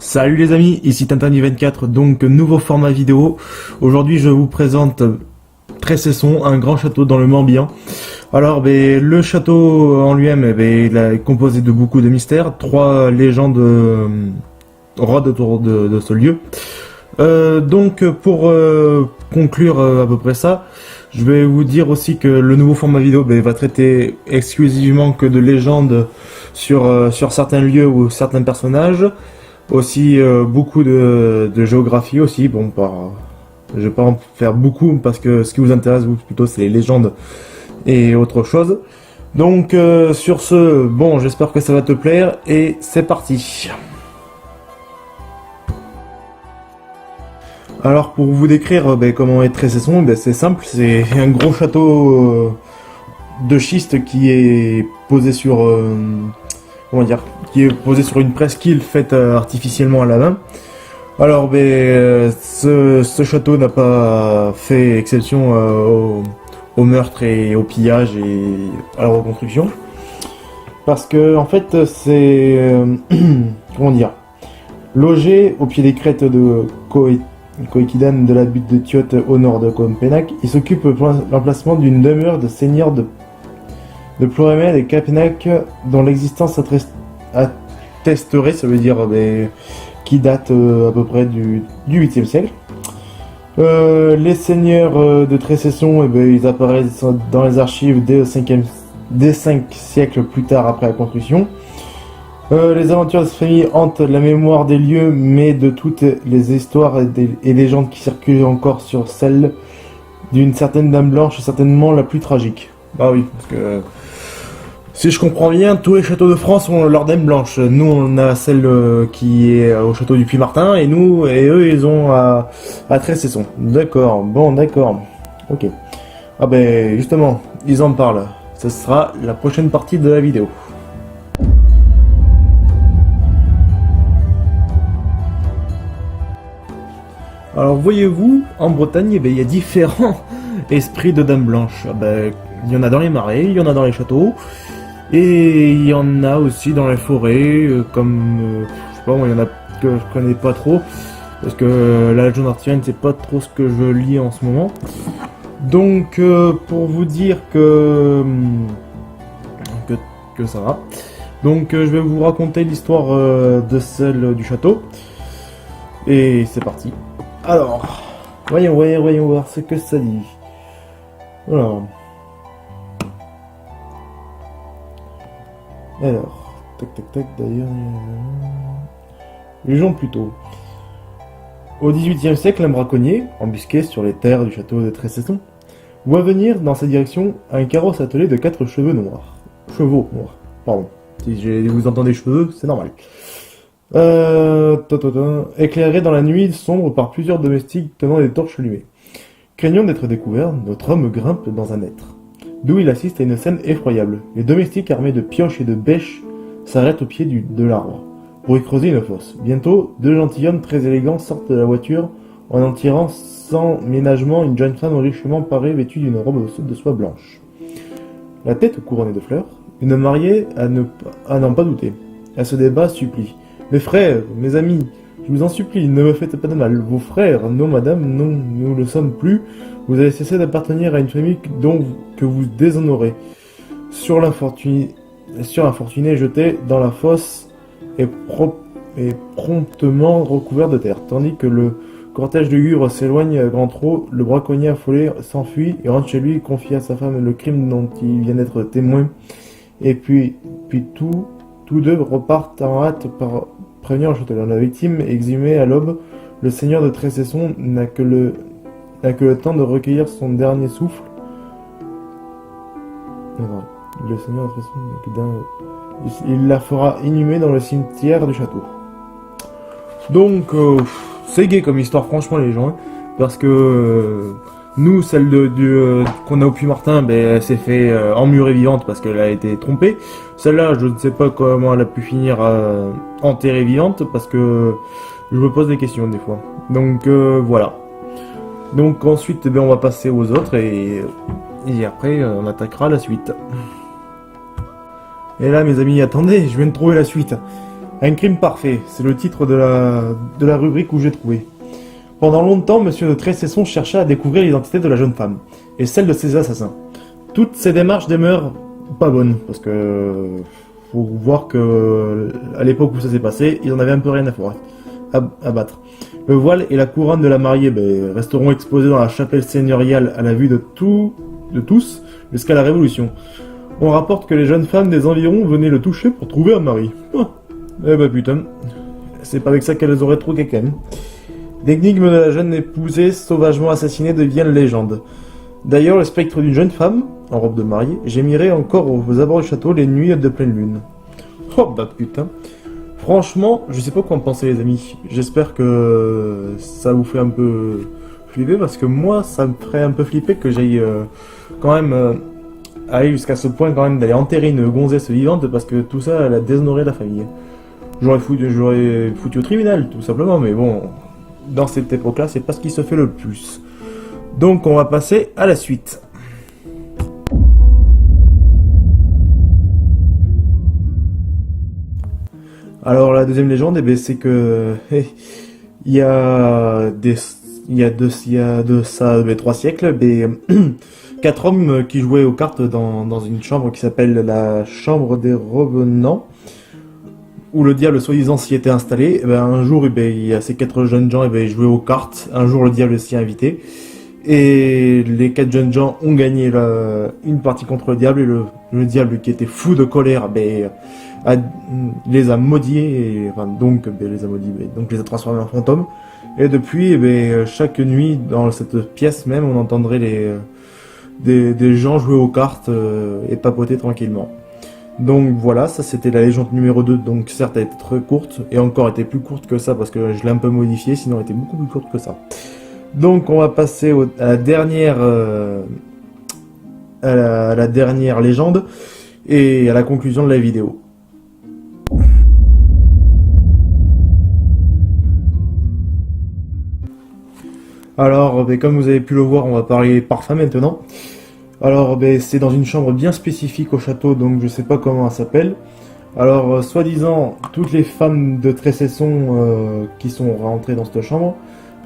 Salut les amis, ici Tintin24, donc nouveau format vidéo. Aujourd'hui je vous présente Trécesson, un grand château dans le Morbihan. Alors le château en lui-même, il est composé de beaucoup de mystères, 3 légendes rôdent autour de ce lieu. Donc pour conclure à peu près ça, je vais vous dire aussi que le nouveau format vidéo va traiter exclusivement que de légendes sur certains lieux ou certains personnages. Aussi beaucoup de géographie aussi, je vais pas en faire beaucoup parce que ce qui vous intéresse vous plutôt c'est les légendes et autre chose. Donc sur ce, j'espère que ça va te plaire et c'est parti. Alors pour vous décrire comment est Trécesson, c'est simple, c'est un gros château de schiste qui est posé sur qui est posé sur une presqu'île faite artificiellement à la main. Alors ce château n'a pas fait exception au meurtre et au pillage et à la reconstruction, parce que en fait c'est logé au pied des crêtes de Coëquidan de la butte de Tiote au nord de Copenhague. Il s'occupe de l'emplacement d'une demeure de seigneur de Plorémède et Capenac dont l'existence attesterait, ça veut dire qui date à peu près du 8e siècle. Les seigneurs de Trécesson, ils apparaissent dans les archives dès 5 siècles plus tard après la construction. Les aventures de cette famille hantent la mémoire des lieux, mais de toutes les histoires et légendes qui circulent encore sur celle d'une certaine Dame Blanche, certainement la plus tragique. Ah oui, parce que si je comprends bien, tous les châteaux de France ont leur Dame Blanche. Nous, on a celle qui est au château du Puy-Martin, et eux, ils ont à Trécesson. D'accord, d'accord. Ok. Ah justement, ils en parlent. Ce sera la prochaine partie de la vidéo. Alors voyez-vous, en Bretagne, il y a différents esprits de Dame Blanche. Il y en a dans les marais, il y en a dans les châteaux, et il y en a aussi dans les forêts, comme, je sais pas, il y en a que je connais pas trop, parce que la légende arthurienne, c'est pas trop ce que je lis en ce moment. Donc, pour vous dire que ça va, donc je vais vous raconter l'histoire de celle du château, et c'est parti. Alors, voyons voir ce que ça dit. Alors, tac, d'ailleurs, légende plutôt. Au XVIIIe siècle, un braconnier, embusqué sur les terres du château de Trécesson, voit venir dans sa direction un carrosse attelé de 4 chevaux noirs. Pardon, si vous entendez cheveux, c'est normal. Éclairé dans la nuit sombre par plusieurs domestiques tenant des torches allumées. Craignant d'être découvert, notre homme grimpe dans un hêtre, d'où il assiste à une scène effroyable. Les domestiques armés de pioches et de bêches s'arrêtent au pied de l'arbre pour y creuser une fosse. Bientôt, 2 gentilshommes très élégants sortent de la voiture en tirant sans ménagement une jeune femme richement parée vêtue d'une robe de soie blanche. La tête couronnée de fleurs, une mariée à n'en pas douter. Elle se débat, supplie. Mes frères, mes amis, je vous en supplie, ne me faites pas de mal. Vos frères, non madame, non, nous ne le sommes plus. Vous avez cessé d'appartenir à une famille que vous déshonorez. Sur l'infortuné jeté dans la fosse et promptement recouvert de terre. Tandis que le cortège de gures s'éloigne à grand trot, le braconnier affolé s'enfuit et rentre chez lui, confie à sa femme le crime dont il vient d'être témoin. Et puis tous deux repartent en hâte par prévenir le châtelain. La victime exhumée à l'aube, le seigneur de Trécesson n'a que le temps de recueillir son dernier souffle. Le seigneur de Trécesson, il la fera inhumer dans le cimetière du château. Donc, c'est gai comme histoire, franchement, les gens, parce que nous, celle qu'on a au Puy-Martin, elle s'est fait emmurer vivante parce qu'elle a été trompée. Celle-là, je ne sais pas comment elle a pu finir enterrée vivante, parce que je me pose des questions des fois. Donc voilà. Donc ensuite, on va passer aux autres et après, on attaquera la suite. Et là, mes amis, attendez, je viens de trouver la suite. Un crime parfait, c'est le titre de la rubrique où j'ai trouvé. Pendant longtemps, Monsieur de Trécesson chercha à découvrir l'identité de la jeune femme, et celle de ses assassins. Toutes ces démarches demeurent pas bonnes, parce que faut voir que à l'époque où ça s'est passé, il en avait un peu rien à battre. Le voile et la couronne de la mariée resteront exposés dans la chapelle seigneuriale à la vue de tous, jusqu'à la Révolution. On rapporte que les jeunes femmes des environs venaient le toucher pour trouver un mari. Oh, eh ben putain, c'est pas avec ça qu'elles auraient trouvé quelqu'un. L'énigme de la jeune épousée sauvagement assassinée devient légende. D'ailleurs, le spectre d'une jeune femme, en robe de mariée, gémirait encore aux abords du château les nuits de pleine lune. Oh bah putain. Franchement, je sais pas quoi en penser les amis. J'espère que ça vous fait un peu flipper, parce que moi, ça me ferait un peu flipper que j'aille quand même aller jusqu'à ce point quand même d'aller enterrer une gonzesse vivante, parce que tout ça, elle a déshonoré la famille. J'aurais foutu au tribunal, tout simplement, mais bon, dans cette époque-là, c'est pas ce qui se fait le plus. Donc on va passer à la suite. Alors la deuxième légende, c'est que il y a de ça 3 siècles, quatre hommes qui jouaient aux cartes dans une chambre qui s'appelle la chambre des revenants, où le diable soi-disant s'y était installé. Un jour, il y a ces 4 jeunes gens, ils jouaient aux cartes. Un jour, le diable s'y est invité. Et les 4 jeunes gens ont gagné une partie contre le diable. Et le diable, qui était fou de colère, les a maudits. Donc les a transformés en fantômes. Et depuis, chaque nuit, dans cette pièce même, on entendrait des gens jouer aux cartes et papoter tranquillement. Donc voilà, ça c'était la légende numéro 2, donc certes elle était très courte, et encore elle était plus courte que ça parce que je l'ai un peu modifiée, sinon elle était beaucoup plus courte que ça. Donc on va passer à la dernière la dernière légende et à la conclusion de la vidéo. Alors, comme vous avez pu le voir, on va parler parfum maintenant. Alors, c'est dans une chambre bien spécifique au château, donc je sais pas comment elle s'appelle. Alors, soi-disant, toutes les femmes de Trécesson qui sont rentrées dans cette chambre,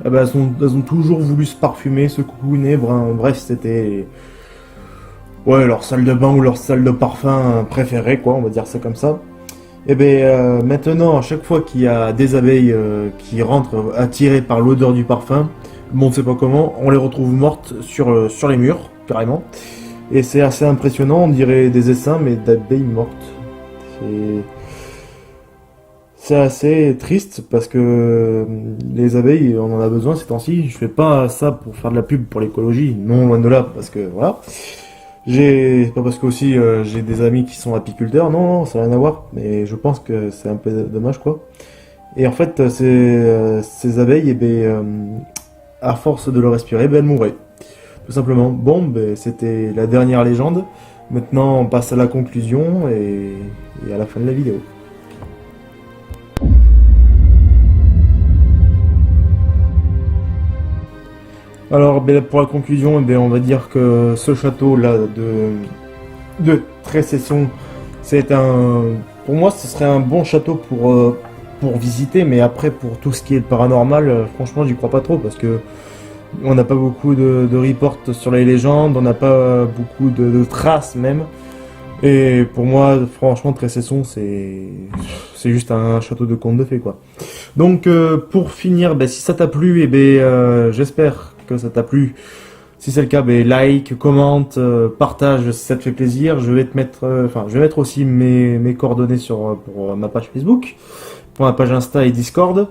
elles ont toujours voulu se parfumer, se coucouner, bref, c'était leur salle de bain ou leur salle de parfum préférée, quoi, on va dire ça comme ça. Et maintenant, à chaque fois qu'il y a des abeilles qui rentrent attirées par l'odeur du parfum, bon, on sait pas comment, on les retrouve mortes sur les murs, carrément. Et c'est assez impressionnant, on dirait des essaims, mais d'abeilles mortes. C'est assez triste, parce que les abeilles, on en a besoin ces temps-ci. Je fais pas ça pour faire de la pub pour l'écologie, non, loin de là, parce que voilà. C'est pas parce que aussi j'ai des amis qui sont apiculteurs, non, ça n'a rien à voir, mais je pense que c'est un peu dommage, quoi. Et en fait, ces abeilles, à force de le respirer, elles mourraient. Tout simplement. Bon, c'était la dernière légende. Maintenant, on passe à la conclusion et à la fin de la vidéo. Alors, pour la conclusion, on va dire que ce château-là de Trécesson, pour moi, ce serait un bon château pour visiter, mais après, pour tout ce qui est paranormal, franchement, j'y crois pas trop, parce que on n'a pas beaucoup de reports sur les légendes, on n'a pas beaucoup de traces même. Et pour moi, franchement, Trécesson, c'est juste un château de conte de fées, quoi. Donc, pour finir, si ça t'a plu, j'espère que ça t'a plu. Si c'est le cas, like, commente, partage si ça te fait plaisir. Je vais mettre aussi mes coordonnées pour ma page Facebook, pour ma page Insta et Discord.